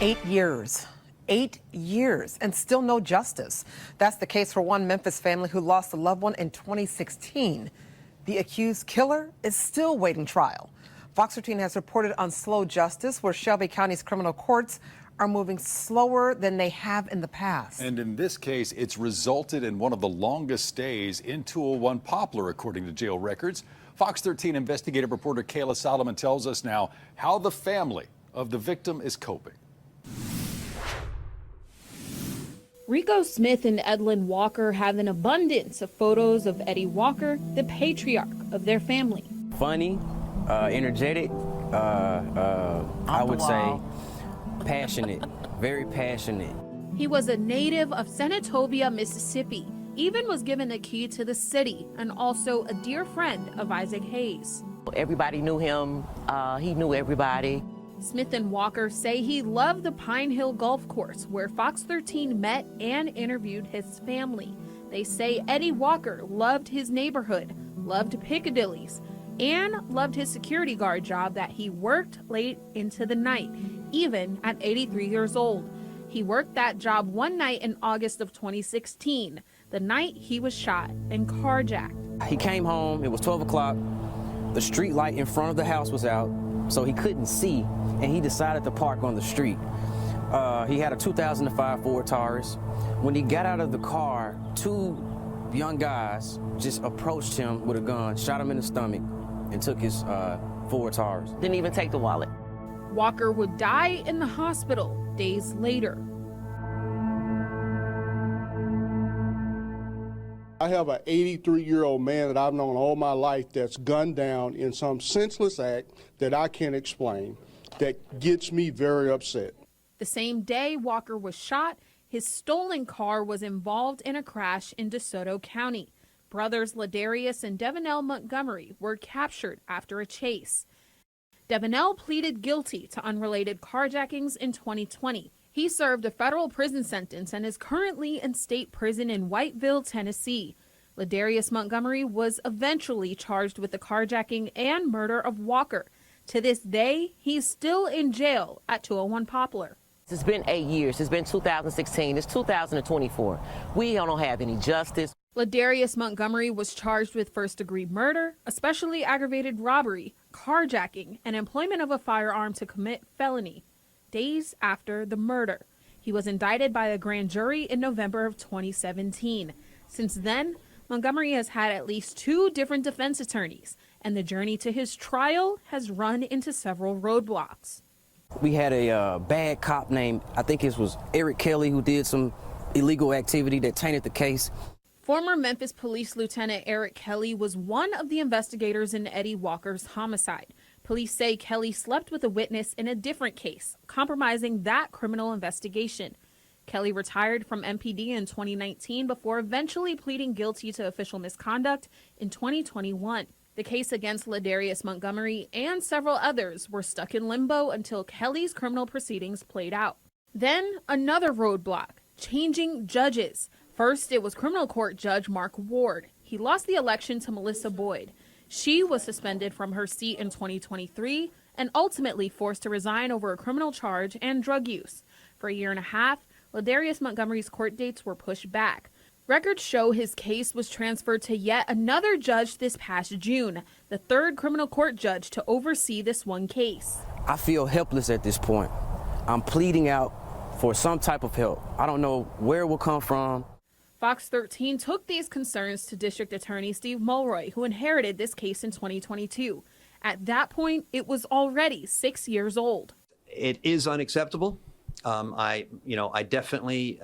8 years. 8 years and still no justice. That's the case for one Memphis family who lost a loved one in 2016. The accused killer is still waiting trial. Fox 13 has reported on slow justice, where Shelby County's criminal courts are moving slower than they have in the past. And in this case, it's resulted in one of the longest stays in 201 Poplar, according to jail records. Fox 13 investigative reporter Kayla Solomon tells us now how the family of the victim is coping. Rico Smith and Edlin Walker have an abundance of photos of Eddie Walker, the patriarch of their family. Funny, energetic, I would say passionate, very passionate. He was a native of Senatobia, Mississippi, even was given the key to the city, and also a dear friend of Isaac Hayes. Everybody knew him, he knew everybody. Smith and Walker say he loved the Pine Hill Golf Course, where Fox 13 met and interviewed his family. They say Eddie Walker loved his neighborhood, loved Piccadilly's, and loved his security guard job that he worked late into the night, even at 83 years old. He worked that job one night in August of 2016, the night he was shot and carjacked. He came home, it was 12 o'clock, the street light in front of the house was out, so he couldn't see, and he decided to park on the street. He had a 2005 Ford Taurus. When he got out of the car, two young guys just approached him with a gun, shot him in the stomach, and took his Ford Taurus. Didn't even take the wallet. Walker would die in the hospital days later. I have an 83-year-old man that I've known all my life that's gunned down in some senseless act that I can't explain, that gets me very upset. The same day Walker was shot, his stolen car was involved in a crash in DeSoto County. Brothers Ladarius and Devanell Montgomery were captured after a chase. Devanell pleaded guilty to unrelated carjackings in 2020. He served a federal prison sentence and is currently in state prison in Whiteville, Tennessee. Ladarius Montgomery was eventually charged with the carjacking and murder of Walker. To this day, he's still in jail at 201 Poplar. It's been 8 years. It's been 2016. It's 2024. We don't have any justice. Ladarius Montgomery was charged with first-degree murder, especially aggravated robbery, carjacking, and employment of a firearm to commit felony. Days after the murder, he was indicted by a grand jury in November of 2017. Since then, Montgomery has had at least 2 different defense attorneys, and the journey to his trial has run into several roadblocks. We had a bad cop named, I think it was Eric Kelly, who did some illegal activity that tainted the case. Former Memphis Police Lieutenant Eric Kelly was one of the investigators in Eddie Walker's homicide. Police say Kelly slept with a witness in a different case, compromising that criminal investigation. Kelly retired from MPD in 2019 before eventually pleading guilty to official misconduct in 2021. The case against Ladarius Montgomery and several others were stuck in limbo until Kelly's criminal proceedings played out. Then another roadblock, changing judges. First, it was criminal court judge Mark Ward. He lost the election to Melissa Boyd. She was suspended from her seat in 2023 and ultimately forced to resign over a criminal charge and drug use. For a year and a half, Ladarius Montgomery's court dates were pushed back. Records show his case was transferred to yet another judge this past June, the third criminal court judge to oversee this one case. I feel helpless at this point. I'm pleading out for some type of help. I don't know where it will come from. Fox 13 took these concerns to District Attorney Steve Mulroy, who inherited this case in 2022. At that point, it was already 6 years old. It is unacceptable. I definitely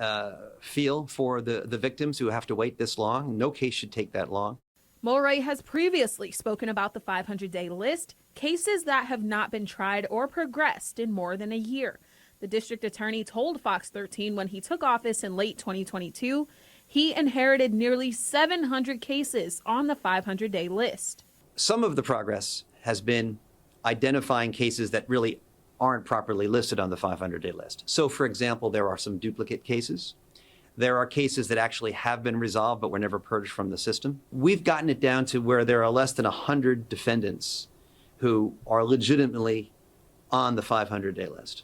feel for the victims who have to wait this long. No case should take that long. Mulroy has previously spoken about the 500-day list, cases that have not been tried or progressed in more than a year. The district attorney told Fox 13 when he took office in late 2022, he inherited nearly 700 cases on the 500-day list. Some of the progress has been identifying cases that really aren't properly listed on the 500-day list. So, for example, there are some duplicate cases. There are cases that actually have been resolved but were never purged from the system. We've gotten it down to where there are less than 100 defendants who are legitimately on the 500-day list.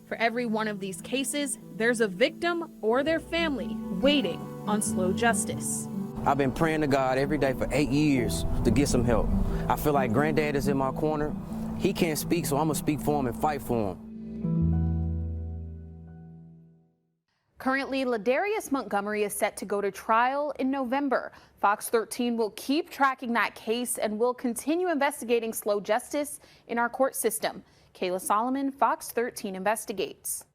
For every one of these cases, there's a victim or their family waiting on slow justice. I've been praying to God every day for 8 years to get some help. I feel like Granddad is in my corner. He can't speak, so I'm gonna speak for him and fight for him. Currently, Ladarius Montgomery is set to go to trial in November. Fox 13 will keep tracking that case and will continue investigating slow justice in our court system. Kayla Solomon, Fox 13 Investigates.